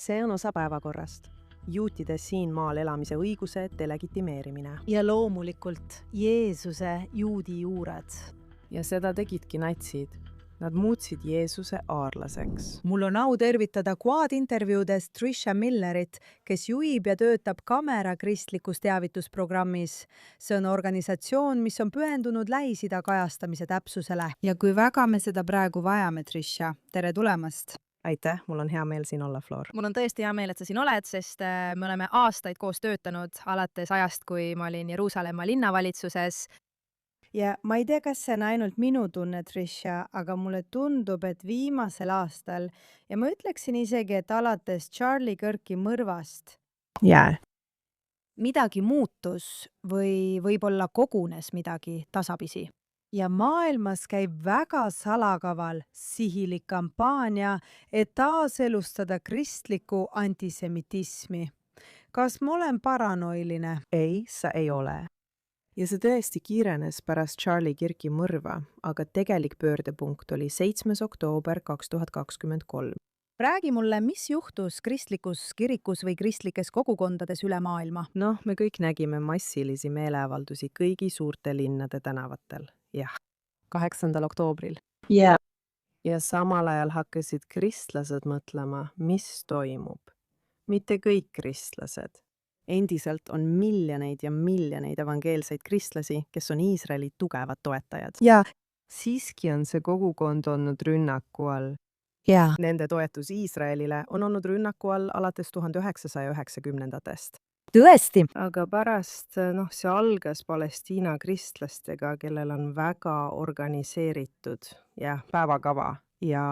See on osa päevakorrast. Juutide siin maal elamise õiguse delegitimeerimine. Ja loomulikult Jeesuse juudi juured. Ja seda tegidki natsid. Nad muutsid Jeesuse aarlaseks. Mul on au tervitada Quad-intervjuudes Trisha Millerit, kes juhib ja töötab Kamera kristlikus teavitusprogrammis. See on organisatsioon, mis on pühendunud Lähis-Ida kajastamise täpsusele. Ja kui väga me seda praegu vajame, Trisha, tere tulemast! Aitäh, mul on hea meel siin olla, Floor. Mul on tõesti hea meel, et sa siin oled, sest me oleme aastaid koos töötanud, alates ajast, kui ma olin Jeruusalemma linnavalitsuses. Ja ma ei tea, kas see on ainult minu tunne, Trisha, aga mulle tundub, et viimasel aastal, ja ma ütleksin isegi, et alates Charlie Kirki mõrvast, midagi muutus või võib-olla kogunes midagi tasapisi. Ja maailmas käib väga salakaval, sihilik kampaania, et taaselustada kristlikku antisemitismi. Kas ma olen paranoiline? Ei, sa ei ole. Ja see tõesti kiirenes pärast Charlie Kirki mõrva, aga tegelik pöördepunkt oli 7. oktoober 2023. Räägi mulle, mis juhtus kristlikus kirikus või kristlikes kogukondades üle maailma? Noh, me kõik nägime massilisi meeleavaldusi kõigi suurte linnade tänavatel. Jah, 8. oktoobril. Ja samal ajal hakkasid kristlased mõtlema, mis toimub. Mitte kõik kristlased. Endiselt on miljoneid ja miljoneid evangeelseid kristlasi, kes on Iisraeli tugevad toetajad. Ja Siiski on see kogukond olnud rünnaku all. Nende toetus Iisraelile on olnud rünnaku all alates 1990-ndatest. tõesti. Aga pärast, see algas Palestiina kristlastega, kellel on väga organiseeritud päevakava ja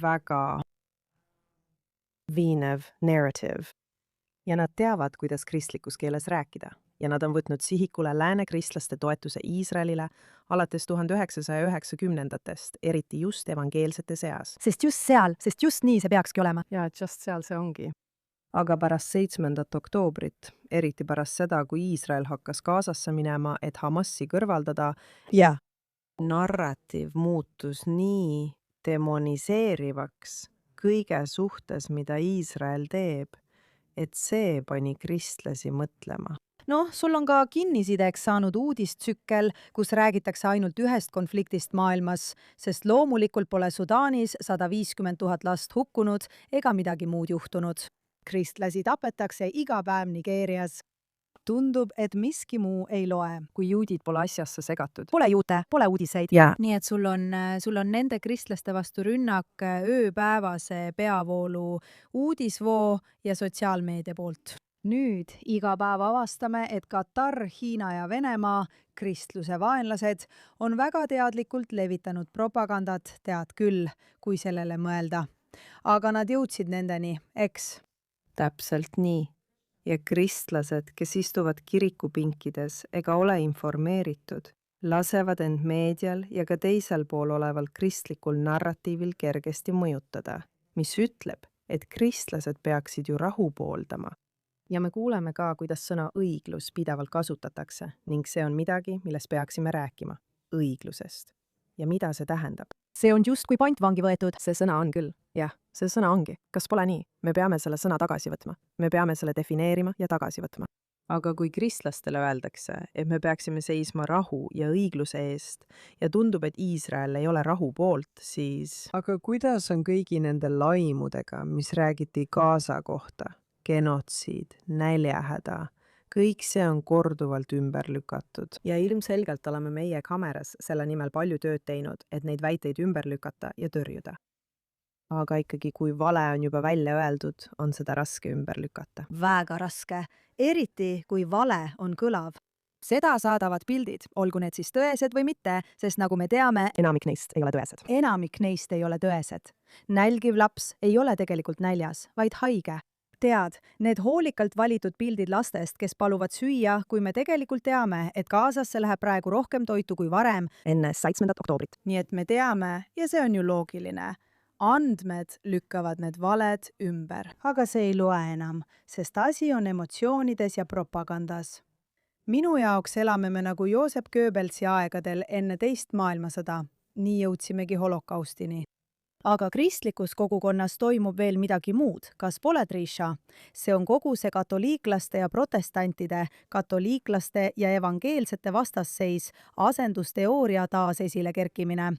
väga viinev narrative. Ja nad teavad, kuidas kristlikus keeles rääkida. Ja nad on võtnud sihikule lääne kristlaste toetuse Iisraelile alates 1990-ndatest, eriti just evangeelsete seas. Sest just nii see peakski olema. Ja just seal see ongi. Aga pärast 7. oktoobrit, eriti pärast seda, kui Iisrael hakkas Gazasse minema, et Hamasi kõrvaldada, narratiiv muutus nii demoniseerivaks kõige suhtes, mida Iisrael teeb, et see pani kristlasi mõtlema. Sul on ka kinnisideks saanud uudistsükkel, kus räägitakse ainult ühest konfliktist maailmas, sest loomulikult pole Sudaanis 150 000 last hukkunud ega midagi muud juhtunud. Kristlasi tapetakse iga päev Nigeerias. Tundub, et miski muu ei loe. Kui juudid pole asjasse segatud. Pole juute, pole uudiseid. Nii et sul on nende kristlaste vastu rünnak ööpäevase peavoolu uudisvoo ja sotsiaalmeedia poolt. Nüüd iga päev avastame, et Katar, Hiina ja Venemaa, kristluse vaenlased, on väga teadlikult levitanud propagandat, tead küll, kui sellele mõelda. Aga nad jõudsid nendeni, eks? Täpselt nii. Ja kristlased, kes istuvad kirikupinkides ega ole informeeritud, lasevad end meedial ja ka teisel pool oleval kristlikul narratiivil kergesti mõjutada, mis ütleb, et kristlased peaksid ju rahu pooldama. Ja me kuuleme ka, kuidas sõna õiglus pidevalt kasutatakse ning see on midagi, millest peaksime rääkima. Õiglusest. Ja mida see tähendab? See on just kui pantvangi võetud. See sõna on küll. Jah, see sõna ongi. Kas pole nii? Me peame selle sõna tagasi võtma. Me peame selle defineerima ja tagasi võtma. Aga kui kristlastele öeldakse, et me peaksime seisma rahu ja õigluse eest ja tundub, et Iisrael ei ole rahu poolt, siis... Aga kuidas on kõigi nende laimudega, mis räägiti Gaza kohta? Genotsiid, näljahäda, kõik see on korduvalt ümber lükatud. Ja ilmselgelt oleme meie kameras selle nimel palju tööd teinud, et neid väiteid ümber lükata ja tõrjuda. Aga ikkagi, kui vale on juba välja öeldud, on seda raske ümber lükata. Väga raske, eriti kui vale on kõlav. Seda saadavad pildid, olgu need siis tõesed või mitte, sest nagu me teame, Enamik neist ei ole tõesed. Enamik neist ei ole tõesed. Nälgiv laps ei ole tegelikult näljas, vaid haige. Tead, need hoolikalt valitud pildid lastest, kes paluvad süüa, kui me tegelikult teame, et Gazasse läheb praegu rohkem toitu kui varem. Enne 7. oktoobrit. Nii et me teame, ja see on ju loogiline. Andmed lükkavad need valed ümber. Aga see ei loe enam, sest asi on emotsioonides ja propagandas. Minu jaoks elame me nagu Joosep Goebbelsi aegadel enne teist maailmasõda. Nii jõudsimegi holokaustini. aga kristlikus kogukonnas toimub veel midagi muud, kas pole, Triša? See on kogu see katoliiklaste ja protestantide, katoliiklaste ja evangeelsete vastasseis, asendusteooria taas esile kerkimine.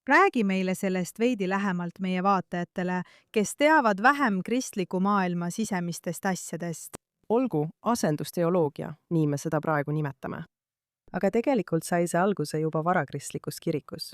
räägi meile sellest veidi lähemalt meie vaatajatele, kes teavad vähem kristliku maailma sisemistest asjadest. Olgu asendusteoloogia, nii me seda praegu nimetame. Aga tegelikult sai see alguse juba varakristlikus kirikus.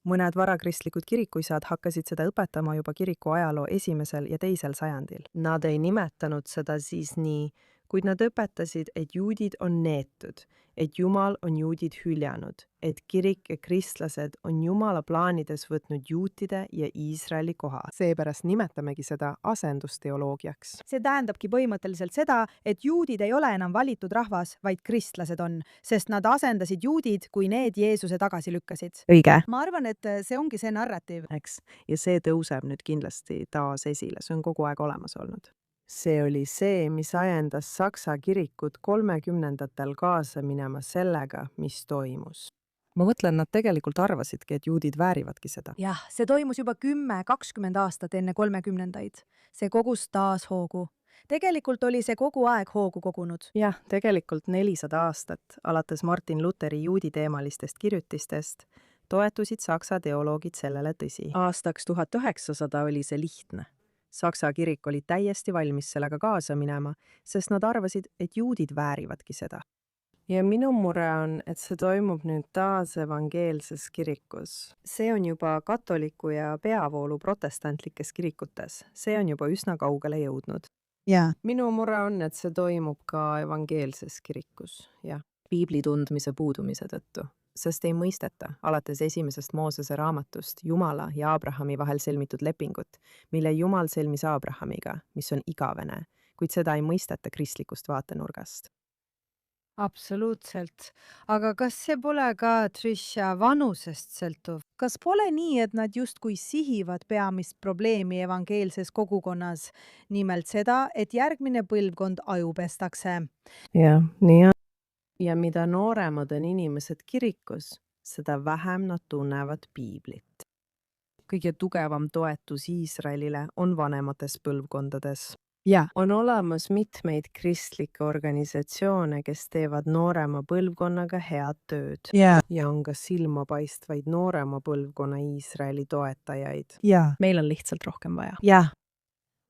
Mõned varakristlikud kirikuisad hakkasid seda õpetama juba kiriku ajaloo 1. ja 2. sajandil. Nad ei nimetanud seda siis nii, kuid nad õpetasid, et juudid on neetud, et Jumal on juudid hüljanud, et kirik ja kristlased on Jumala plaanides võtnud juutide ja Iisraeli koha. Seepärast nimetamegi seda asendusteoloogiaks. See tähendabki põhimõtteliselt seda, et juudid ei ole enam valitud rahvas, vaid kristlased on, sest nad asendasid juudid, kui need Jeesuse tagasi lükkasid. Õige. Ma arvan, et see ongi see narratiiv. Eks, ja see tõuseb nüüd kindlasti taas esile, see on kogu aeg olemas olnud. See oli see, mis ajendas Saksa kirikut 30ndatel kaasa minema sellega, mis toimus. Ma mõtlen, nad tegelikult arvasidki, et juudid väärivadki seda. Jah, see toimus juba 10-20 aastat enne 30ndaid. See kogus taas hoogu. Tegelikult oli see kogu aeg hoogu kogunud. Jah, tegelikult 400 aastat, alates Martin Lutheri juuditeemalistest kirjutistest, toetusid Saksa teoloogid sellele tõsi. Aastaks 1900 oli see lihtne. Saksa kirik oli täiesti valmis sellega kaasa minema, sest nad arvasid, et juudid väärivadki seda. Ja minu mure on, et see toimub nüüd taas evangeelses kirikus. See on juba katoliku ja peavoolu protestantlikes kirikutes. See on juba üsna kaugele jõudnud. Jaa. Minu mure on, et see toimub ka evangeelses kirikus, jah. Piibli tundmise puudumise tõttu. Sest ei mõisteta, alates 1. Moosese raamatust, Jumala ja Abrahami vahel sõlmitud lepingut, mille Jumal sõlmis Abrahamiga, mis on igavene, kuid seda ei mõisteta kristlikust vaatenurgast. Absoluutselt. Aga kas see pole ka, Triša, vanusest sõltuv? Kas pole nii, et nad justkui sihivad peamist probleemi evangeelses kogukonnas, nimelt seda, et järgmine põlvkond aju pestakse? Jah, nii on. Ja mida nooremad on inimesed kirikus, seda vähem nad tunnevad piiblit. Kõige tugevam toetus Iisraelile on vanemates põlvkondades. Jaa. On olemas mitmeid kristlikke organisatsioone, kes teevad noorema põlvkonnaga head tööd. Jaa. Ja on ka silmapaistvaid noorema põlvkonna Iisraeli toetajaid. Jaa. Meil on lihtsalt rohkem vaja. Jah.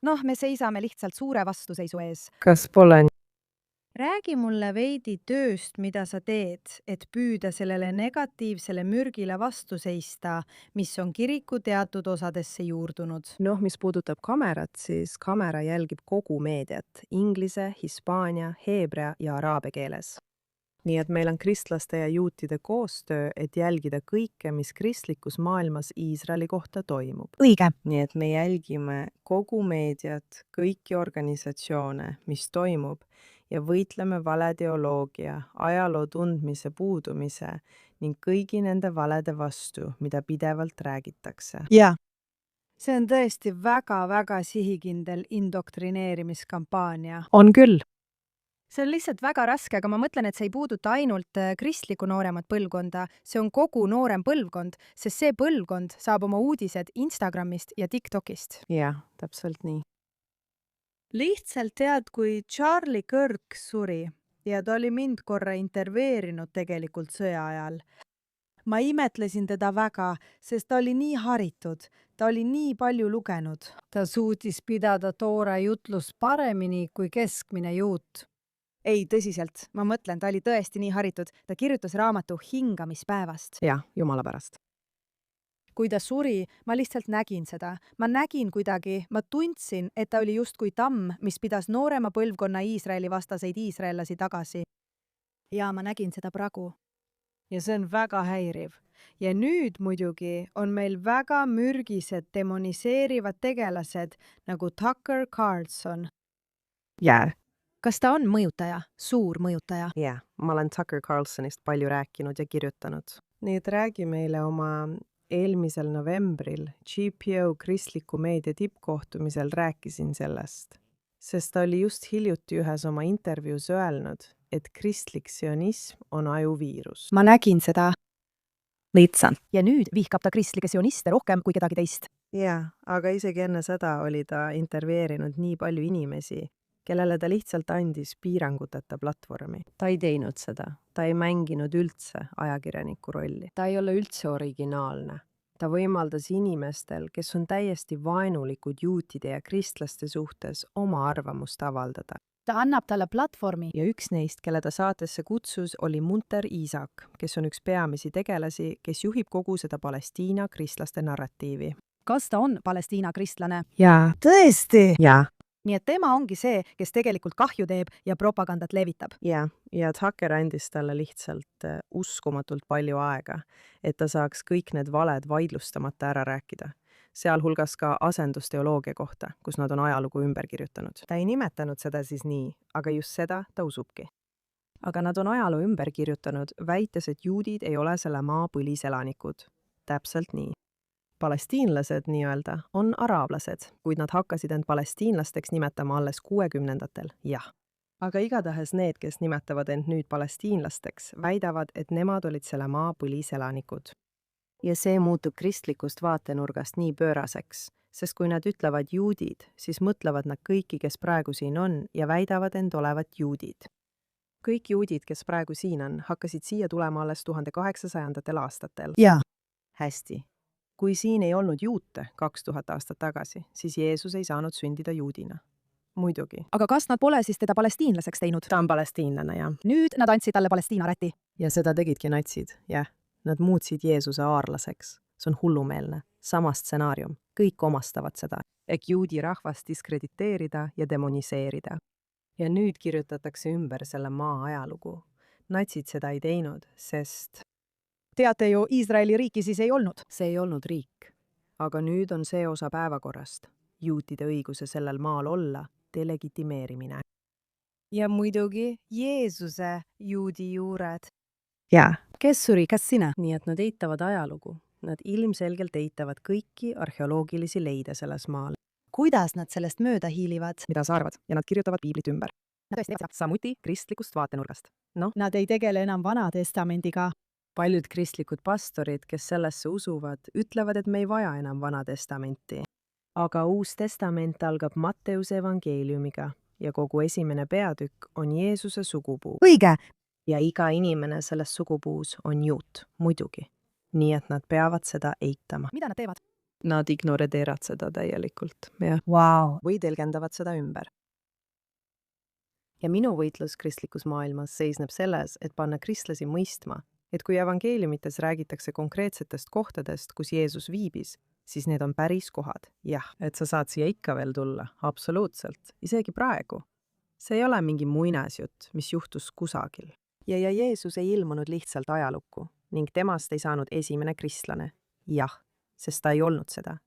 Noh, me seisame lihtsalt suure vastuseisu ees. Kas pole nii? Räägi mulle veidi tööst, mida sa teed, et püüda sellele negatiivsele mürgile vastu seista, mis on kiriku teatud osadesse juurdunud. Noh, mis puudutab kamerat, siis kamera jälgib kogu meediat, inglise, hispaania, heebrea ja araabia keeles. Nii et meil on kristlaste ja juutide koostöö, et jälgida kõike, mis kristlikus maailmas Iisraeli kohta toimub. Õige. Nii et me jälgime kogu meediat, kõiki organisatsioone, mis toimub, ja võitleme valeteoloogia, ajaloo tundmise puudumise ning kõigi nende valede vastu, mida pidevalt räägitakse. Jaa. See on tõesti väga-väga sihikindel indoktrineerimiskampaania. On küll. See on lihtsalt väga raske, aga ma mõtlen, et see ei puuduta ainult kristlikku nooremat põlvkonda, see on kogu noorem põlvkond, sest see põlvkond saab oma uudised Instagramist ja TikTokist. Jah, täpselt nii. Lihtsalt tead, kui Charlie Kirk suri ja ta oli mind korra intervjueerinud tegelikult sõja ajal. Ma imetlesin teda väga, sest ta oli nii haritud, ta oli nii palju lugenud. Ta suutis pidada toore jutlust paremini kui keskmine juut. Ei, tõsiselt, ma mõtlen, ta oli tõesti nii haritud. Ta kirjutas raamatu hingamispäevast. Jah, jumala pärast. Kui ta suri, ma lihtsalt nägin seda. Ma nägin kuidagi, ma tundsin, et ta oli justkui tamm, mis pidas noorema põlvkonna Iisraeli vastaseid iisraellasi tagasi. Ja ma nägin seda praegu. Ja see on väga häiriv. Ja nüüd muidugi on meil väga mürgised demoniseerivad tegelased nagu Tucker Carlson. Jaa. Kas ta on mõjutaja? Suur mõjutaja? Jah, ma olen Tucker Carlsonist palju rääkinud ja kirjutanud. Nii et räägi meile oma eelmisel novembril GPO kristliku meedia tippkohtumisel rääkisin sellest, sest ta oli just hiljuti ühes oma intervjuus öelnud, et kristlik sionism on ajuviirus. Ma nägin seda. Lihtsalt. Ja nüüd vihkab ta kristlikke sioniste rohkem kui kedagi teist. jaa, aga isegi enne seda oli ta intervjueerinud nii palju inimesi, kellele ta lihtsalt andis piiranguteta platvormi. Ta ei teinud seda, ta ei mänginud üldse ajakirjaniku rolli. Ta ei ole üldse originaalne. Ta võimaldas inimestel, kes on täiesti vaenulikud juutide ja kristlaste suhtes, oma arvamust avaldada. ta annab talle platvormi. Ja üks neist, kelle ta saatesse kutsus, oli Munter Isak, kes on üks peamisi tegelasi, kes juhib kogu seda Palestiina kristlaste narratiivi. kas ta on Palestiina kristlane? Jaa. tõesti? Jaa. nii et tema ongi see, kes tegelikult kahju teeb ja propagandat levitab. Jaa, ja Tucker andis talle lihtsalt uskumatult palju aega, et ta saaks kõik need valed vaidlustamata ära rääkida. Sealhulgas ka asendusteoloogia kohta, kus nad on ajalugu ümber kirjutanud. Ta ei nimetanud seda siis nii, aga just seda ta usubki. Aga nad on ajaloo ümber kirjutanud, väites, et juudid ei ole selle maa põliselanikud. Täpselt nii. Palestiinlased nii-öelda on araablased, kuid nad hakkasid end palestiinlasteks nimetama alles 60-ndatel, jah. Aga igatahes need, kes nimetavad end nüüd palestiinlasteks, väidavad, et nemad olid selle maa põliselanikud. Ja see muutub kristlikust vaatenurgast nii pööraseks, sest kui nad ütlevad juudid, siis mõtlevad nad kõiki, kes praegu siin on ja väidavad end olevat juudid. Kõik juudid, kes praegu siin on, hakkasid siia tulema alles 1800-ndatel aastatel. jaa. Hästi. Kui siin ei olnud juute 2000 aastat tagasi, siis Jeesus ei saanud sündida juudina. Muidugi. aga kas nad pole siis teda palestiinlaseks teinud? Ta on palestiinlane, jah. nüüd nad andsid talle Palestiina räti. Ja seda tegidki natsid, jah. Nad muutsid Jeesuse aarlaseks. See on hullumeelne. Sama stsenaarium. Kõik omastavad seda, et juudi rahvast diskrediteerida ja demoniseerida. Ja nüüd kirjutatakse ümber selle maa ajalugu. Natsid seda ei teinud, sest teate ju, Iisraeli riiki siis ei olnud. see ei olnud riik. Aga nüüd on see osa päevakorrast. Juutide õiguse sellel maal olla, delegitimeerimine. ja muidugi Jeesuse juudi juured. Jaa. kes suri, kas sina? Nii et nad eitavad ajalugu. Nad ilmselgelt eitavad kõiki arheoloogilisi leide selles maal. kuidas nad sellest mööda hiilivad? Mida sa arvad? Ja nad kirjutavad piiblit ümber. Samuti kristlikust vaatenurgast. Noh, Nad ei tegele enam Vana Testamendiga. paljud kristlikud pastorid, kes sellesse usuvad, ütlevad, et me ei vaja enam Vana Testamenti. Aga Uus Testament algab Matteuse evangeeliumiga ja kogu esimene peatükk on Jeesuse sugupuu. õige. Ja iga inimene selles sugupuus on juut, muidugi. Nii et nad peavad seda eitama. mida nad teevad? Nad ignoreerivad seda täielikult, jah. Vau. Või tõlgendavad seda ümber. Ja minu võitlus kristlikus maailmas seisneb selles, et panna kristlasi mõistma, et kui evangeeliumites räägitakse konkreetsetest kohtadest, kus Jeesus viibis, siis need on päris kohad. Jah, et sa saad siia ikka veel tulla, absoluutselt, isegi praegu. See ei ole mingi muinasjutt, mis juhtus kusagil. Ja Jeesus ei ilmunud lihtsalt ajalukku ning temast ei saanud esimene kristlane. Jah, sest ta ei olnud seda.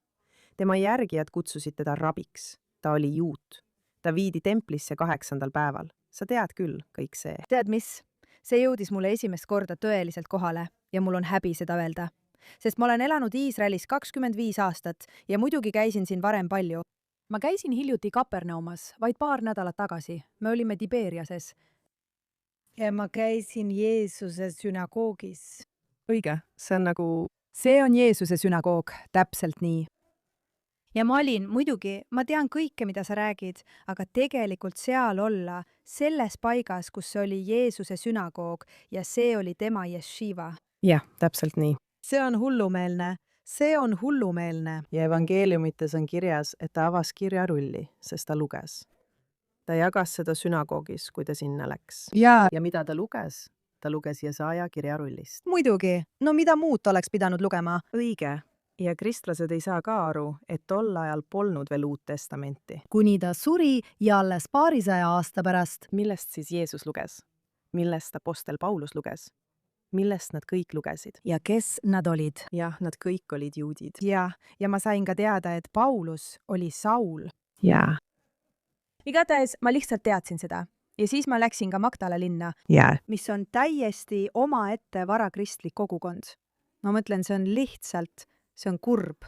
Tema järgijad kutsusid teda rabiks. Ta oli juut. Ta viidi templisse 8. päeval. Sa tead küll kõik see. tead mis? see jõudis mulle esimest korda tõeliselt kohale ja mul on häbi seda öelda. sest ma olen elanud Iisraelis 25 aastat ja muidugi käisin siin varem palju. ma käisin hiljuti Kapernaumas, vaid paar nädalat tagasi. me olime Tiberiases. ja ma käisin Jeesuse sünagoogis. Õige, see on nagu... see on Jeesuse sünagoog, täpselt nii. ja ma olin, muidugi, ma tean kõike, mida sa räägid, aga tegelikult seal olla, selles paigas, kus oli Jeesuse sünagoog ja see oli tema jeshiva. Jah, täpselt nii. see on hullumeelne. See on hullumeelne. Ja evangeeliumites on kirjas, et ta avas kirjarulli, sest ta luges. Ta jagas seda sünagoogis, kui ta sinna läks. ja mida ta luges? Ta luges Jesaja kirjarullist. muidugi, no mida muud oleks pidanud lugema? Õige. Ja kristlased ei saa ka aru, et tol ajal polnud veel Uut Testamenti. kuni ta suri ja alles paarisaja aasta pärast. Millest siis Jeesus luges? Millest apostel Paulus luges? Millest nad kõik lugesid? ja kes nad olid? Jah, nad kõik olid juudid. ja ma sain ka teada, et Paulus oli Saul. Jaa. igatahes ma lihtsalt teadsin seda. Ja siis ma läksin ka Magdala linna, Jaa. mis on täiesti omaette varakristlik kogukond. ma mõtlen, see on lihtsalt, see on kurb.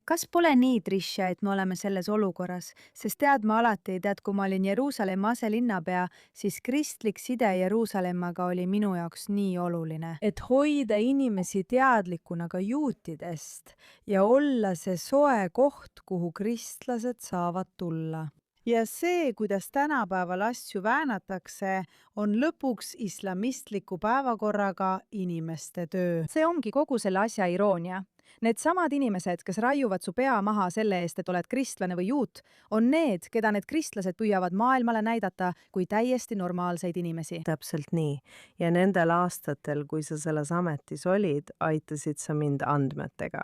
kas pole nii, Trisha, et me oleme selles olukorras, sest tead ma alati, kui ma olin Jeruusalemma aselinnapea, siis kristlik side Jeruusalemmaga oli minu jaoks nii oluline. Et hoida inimesi teadlikuna ka juutidest ja olla see soe koht, kuhu kristlased saavad tulla. ja see, kuidas tänapäeval asju väänatakse, on lõpuks islamistliku päevakorraga inimeste töö. See ongi kogu selle asja iroonia. Needsamad inimesed, kes raiuvad su pea maha selle eest, et oled kristlane või juut, on need, keda need kristlased püüavad maailmale näidata kui täiesti normaalseid inimesi. Täpselt nii. Ja nendel aastatel, kui sa selles ametis olid, aitasid sa mind andmetega,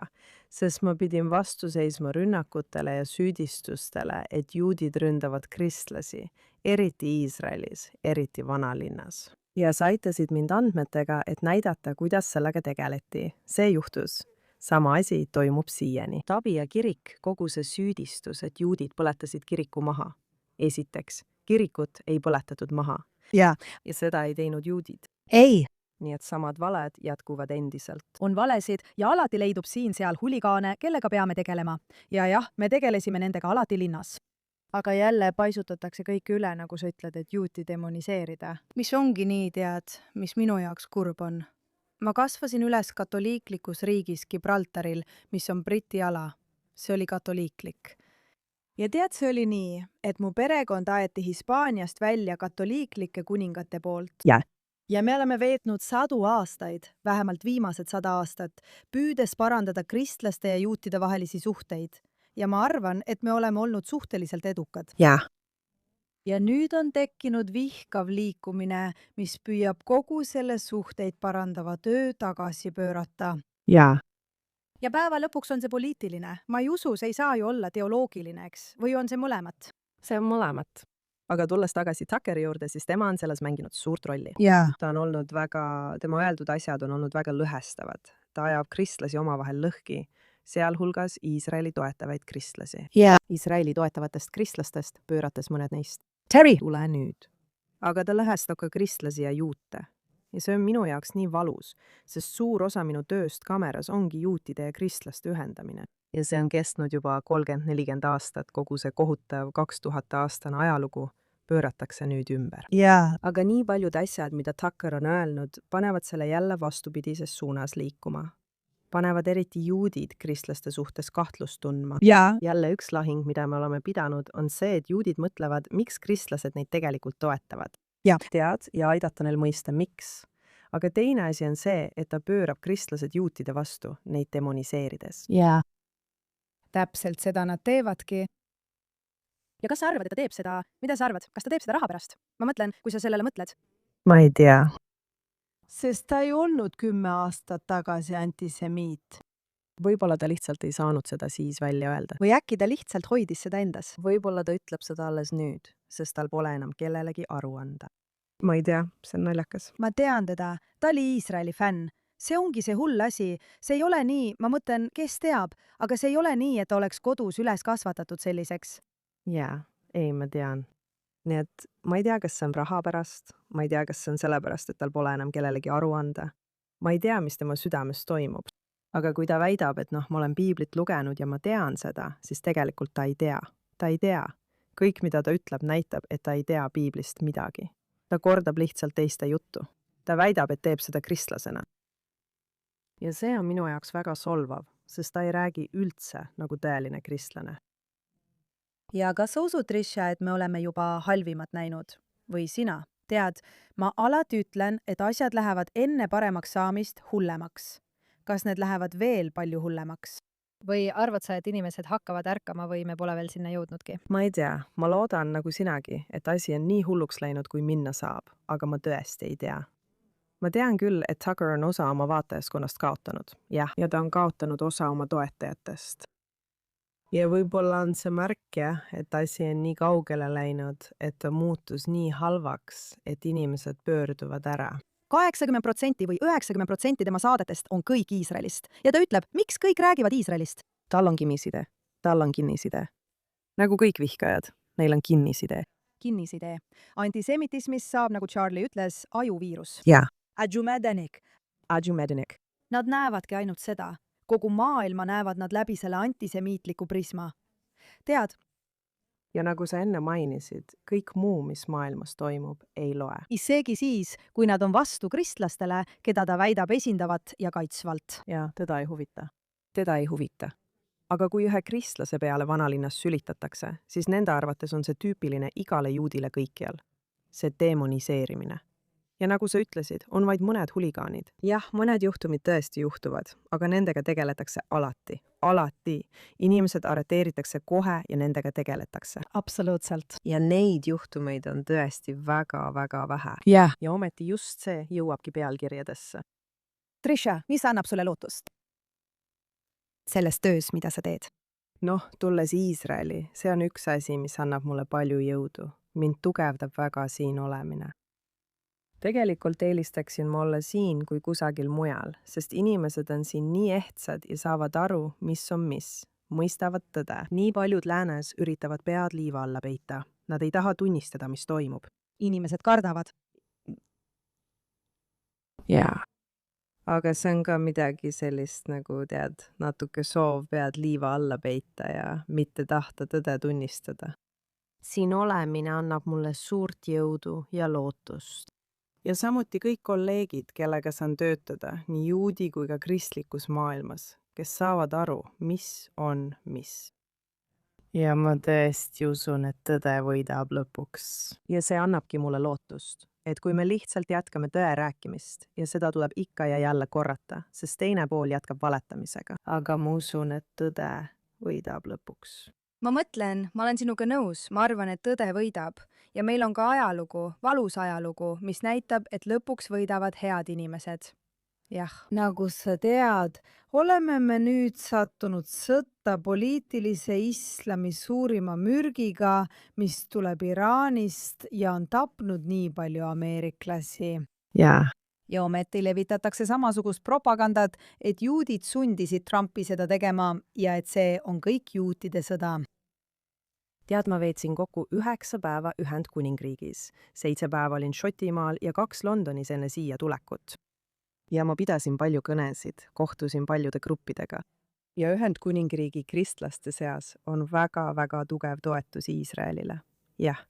sest ma pidin vastu seisma rünnakutele ja süüdistustele, et juudid ründavad kristlasi, eriti Iisraelis, eriti vanalinnas. Ja sa aitasid mind andmetega, et näidata, kuidas sellega tegeleti. See juhtus. Sama asi toimub siiani. Tabia kirik, kogu see süüdistus, et juudid põletasid kiriku maha. Esiteks, kirikut ei põletatud maha. Ja seda ei teinud juudid. ei. Nii et samad valed jätkuvad endiselt. On valesid ja alati leidub siin-seal huligaane, kellega peame tegelema. Ja jah, me tegelesime nendega alati linnas. Aga jälle paisutatakse kõik üle, nagu sa ütled, et juuti demoniseerida. Mis ongi nii, tead, mis minu jaoks kurb on. Ma kasvasin üles katoliiklikus riigis Gibraltaril, mis on Briti ala. See oli katoliiklik. Ja tead, see oli nii, et mu perekond aeti Hispaaniast välja katoliiklike kuningate poolt. Jah. Ja me oleme veetnud 100 aastaid, vähemalt viimased 100 aastat, püüdes parandada kristlaste ja juutide vahelisi suhteid. Ja ma arvan, et me oleme olnud suhteliselt edukad. Jah. Ja nüüd on tekkinud vihkav liikumine, mis püüab kogu selle suhteid parandava töö tagasi pöörata. Jaa. Ja päeva lõpuks on see poliitiline. Ma ei usu, see ei saa ju olla teoloogiline, eks? Või on see mõlemat? See on mõlemat. Aga tulles tagasi Tuckeri juurde, siis tema on selles mänginud suurt rolli. Ja Ta on olnud tema öeldud asjad on olnud väga lõhestavad. Ta ajab kristlasi omavahel lõhki, sealhulgas Iisraeli toetavaid kristlasi. ja Iisraeli toetavatest kristlastest pöörates mõned neist. Terry. Tule nüüd. Aga ta lõhestab ka kristlasi ja juute. Ja see on minu jaoks nii valus, sest suur osa minu tööst kameras ongi juutide ja kristlaste ühendamine. Ja see on kestnud juba 30-40 aastat, kogu see kohutav 2000-aastane ajalugu pööratakse nüüd ümber. ja Aga nii paljud asjad, mida Tucker on öelnud, panevad selle jälle vastupidises suunas liikuma. Panevad eriti juudid kristlaste suhtes kahtlust tundma. ja Jälle üks lahing, mida me oleme pidanud, on see, et juudid mõtlevad, miks kristlased neid tegelikult toetavad. Ja. Tead ja aidata neil mõista, miks. Aga teine asi on see, et ta pöörab kristlased juutide vastu, neid demoniseerides. ja Täpselt seda nad teevadki. Ja kas sa arvad, et ta teeb seda? Mida sa arvad? Kas ta teeb seda raha pärast? Ma mõtlen, kui sa sellele mõtled. Ma ei tea. sest ta ei olnud 10 aastat tagasi antisemiit. Võib-olla ta lihtsalt ei saanud seda siis välja öelda. Või äkki ta lihtsalt hoidis seda endas? Võib-olla ta ütleb seda alles nüüd, sest tal pole enam kellelegi aru anda. Ma ei tea, see on naljakas. Ma tean teda, ta oli Iisraeli fänn. See ongi see hull asi. See ei ole nii, ma mõtlen, kes teab, aga see ei ole nii, et ta oleks kodus üles kasvatatud selliseks. Jaa, ei, ma tean. Nii et ma ei tea, kas see on raha pärast, ma ei tea, kas see on sellepärast, et tal pole enam kellelegi aru anda. Ma ei tea, mis tema südames toimub. Aga kui ta väidab, et ma olen piiblit lugenud ja ma tean seda, siis tegelikult ta ei tea. Ta ei tea. Kõik, mida ta ütleb, näitab, et ta ei tea piiblist midagi. Ta kordab lihtsalt teiste juttu. Ta väidab, et teeb seda kristlasena. Ja see on minu jaoks väga solvav, sest ta ei räägi üldse nagu tõeline kristlane. Ja kas sa usud, Trisha, et me oleme juba halvimat näinud? Või sina? Tead, ma alati ütlen, et asjad lähevad enne paremaks saamist hullemaks. Kas need lähevad veel palju hullemaks? Või arvad sa, et inimesed hakkavad ärkama või me pole veel sinna jõudnudki? Ma ei tea, ma loodan nagu sinagi, et asi on nii hulluks läinud, kui minna saab, aga ma tõesti ei tea. Ma tean küll, et Tucker on osa oma vaatajaskonnast kaotanud, jah, ja ta on kaotanud osa oma toetajatest. Ja võib-olla on see märk, jah, et asi on nii kaugele läinud, et ta muutus nii halvaks, et inimesed pöörduvad ära. 80% või 90% tema saadetest on kõik Iisraelist. Ja ta ütleb, miks kõik räägivad Iisraelist? Tal on kinniside. Tal on kinniside. Nagu kõik vihkajad, neil on kinniside. Kinnisidee. Antisemitismis saab, nagu Charlie ütles, ajuviirus. Jah. Adjumedenik. Adjumedenik. Nad näevadki ainult seda. kogu maailma näevad nad läbi selle antisemiitliku prisma. Tead, ja nagu sa enne mainisid, kõik muu, mis maailmas toimub, ei loe. isegi siis, kui nad on vastu kristlastele, keda ta väidab esindavat ja kaitsvalt. Ja teda ei huvita. Teda ei huvita. Aga kui ühe kristlase peale vanalinnas sülitatakse, siis nende arvates on see tüüpiline igale juudile kõikjal. See demoniseerimine. Ja nagu sa ütlesid, on vaid mõned huligaanid. Jah, mõned juhtumid tõesti juhtuvad, aga nendega tegeletakse alati. Alati. Inimesed arreteeritakse kohe ja nendega tegeletakse. Absoluutselt. Ja neid juhtumeid on tõesti väga-väga vähe. Jah. Ja ometi just see jõuabki pealkirjadesse. Trisha, mis annab sulle lootust selles töös, mida sa teed? Noh, tulles Iisraeli, see on üks asi, mis annab mulle palju jõudu. Mind tugevdab väga siin olemine. Tegelikult eelistaksin ma olla siin kui kusagil mujal, sest inimesed on siin nii ehtsad ja saavad aru, mis on mis, mõistavad tõde. Nii paljud läänes üritavad pead liiva alla peita. Nad ei taha tunnistada, mis toimub. Inimesed kardavad. Jaa. Aga see on ka midagi sellist nagu, tead, natuke soov pead liiva alla peita ja mitte tahta tõde tunnistada. Siin olemine annab mulle suurt jõudu ja lootust. Ja samuti kõik kolleegid, kellega saan töötada nii juudi kui ka kristlikus maailmas, kes saavad aru, mis on mis. Ja ma tõesti usun, et tõde võidab lõpuks. Ja see annabki mulle lootust, et kui me lihtsalt jätkame tõe rääkimist ja seda tuleb ikka ja jälle korrata, sest teine pool jätkab valetamisega. Aga ma usun, et tõde võidab lõpuks. Ma mõtlen, ma olen sinuga nõus, ma arvan, et tõde võidab ja meil on ka ajalugu, valus ajalugu, mis näitab, et lõpuks võidavad head inimesed. Jah. Nagu sa tead, oleme me nüüd sattunud sõtta poliitilise islami suurima mürgiga, mis tuleb Iraanist ja on tapnud nii palju ameeriklasi. Jaa. Ja ometi levitatakse samasugust propagandat, et juudid sundisid Trumpi seda tegema ja et see on kõik juutide sõda. Tead, ma veetsin kokku 9 päeva Ühendkuningriigis, 7 päeva olin Šotimaal ja 2 Londonis enne siia tulekut. Ja ma pidasin palju kõnesid, kohtusin paljude gruppidega. Ja Ühendkuningriigi kristlaste seas on väga-väga tugev toetus Iisraelile. Jah,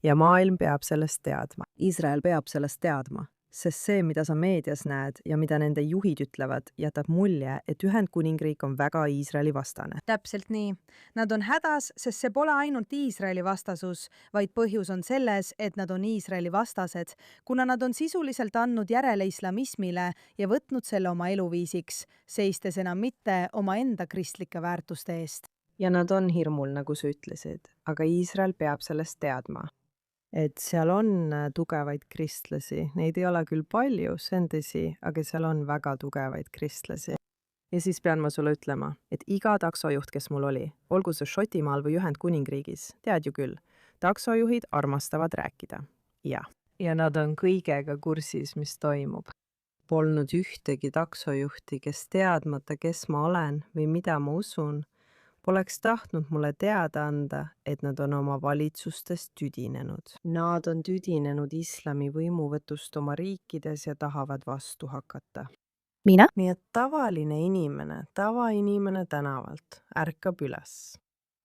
ja maailm peab sellest teadma. Iisrael peab sellest teadma. Sest see, mida sa meedias näed ja mida nende juhid ütlevad, jätab mulje, et Ühendkuningriik on väga Iisraeli vastane. Täpselt nii. Nad on hädas, sest see pole ainult Iisraeli vastasus, vaid põhjus on selles, et nad on Iisraeli vastased, kuna nad on sisuliselt andnud järele islamismile ja võtnud selle oma eluviisiks, seistes enam mitte omaenda kristlike väärtuste eest. Ja nad on hirmul, nagu sa ütlesid, aga Iisrael peab sellest teadma. Et seal on tugevaid kristlasi, neid ei ole küll palju, see on tõsi, aga seal on väga tugevaid kristlasi. Ja siis pean ma sulle ütlema, et iga taksojuht, kes mul oli, olgu see Šotimaal või Ühendkuningriigis, tead ju küll, taksojuhid armastavad rääkida. Jah. Ja nad on kõigega kursis, mis toimub. Polnud ühtegi taksojuhti, kes teadmata, kes ma olen või mida ma usun, poleks tahtnud mulle teada anda, et nad on oma valitsustest tüdinenud. Nad on tüdinenud islami võimuvõtust oma riikides ja tahavad vastu hakata. Mina? Nii et tavaline inimene, tavainimene tänavalt ärkab üles.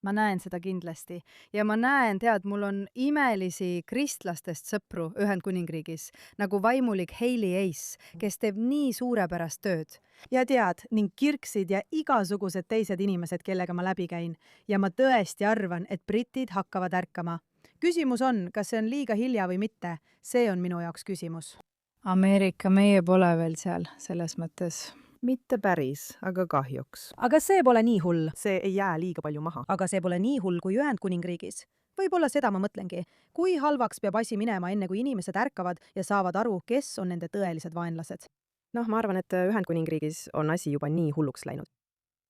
Ma näen seda kindlasti ja ma näen, tead, mul on imelisi kristlastest sõpru Ühendkuningriigis, nagu vaimulik Hailey Ace, kes teeb nii suurepärast tööd. Ja tead, ning kirksid ja igasugused teised inimesed, kellega ma läbi käin. Ja ma tõesti arvan, et britid hakkavad ärkama. Küsimus on, kas see on liiga hilja või mitte. See on minu jaoks küsimus. Ameerika, meie pole veel seal, selles mõttes. Mitte päris, aga kahjuks. Aga see pole nii hull. See ei jää liiga palju maha. Aga see pole nii hull kui Ühendkuningriigis. Võib-olla seda ma mõtlengi. Kui halvaks peab asi minema enne, kui inimesed ärkavad ja saavad aru, kes on nende tõelised vaenlased? Noh, ma arvan, et Ühendkuningriigis on asi juba nii hulluks läinud.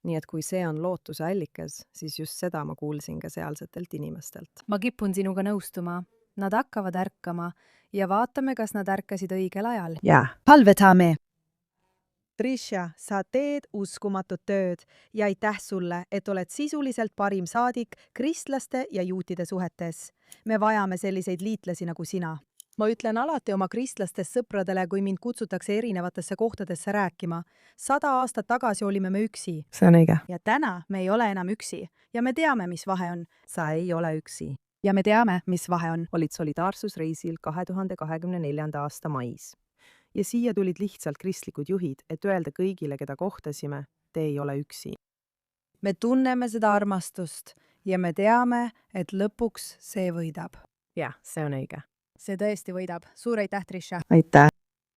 Nii et kui see on lootuse allikas, siis just seda ma kuulsin ka sealsetelt inimestelt. Ma kipun sinuga nõustuma. Nad hakkavad ärkama ja vaatame, kas nad ärkasid õigel ajal. Jaa. Palvetame! Trisha, sa teed uskumatut tööd ja aitäh sulle, et oled sisuliselt parim saadik kristlaste ja juutide suhetes. Me vajame selliseid liitlasi nagu sina. ma ütlen alati oma kristlastest sõpradele, kui mind kutsutakse erinevatesse kohtadesse rääkima. 100 aastat tagasi olime me üksi. see on õige. Ja täna me ei ole enam üksi. Ja me teame, mis vahe on. sa ei ole üksi. ja me teame, mis vahe on. olid solidaarsusreisil 2024. aasta mais. Ja siia tulid lihtsalt kristlikud juhid, et öelda kõigile, keda kohtasime, te ei ole üksi. Me tunneme seda armastust ja me teame, et lõpuks see võidab. jah, see on õige. see tõesti võidab. Suur aitäh, Trisha! aitäh!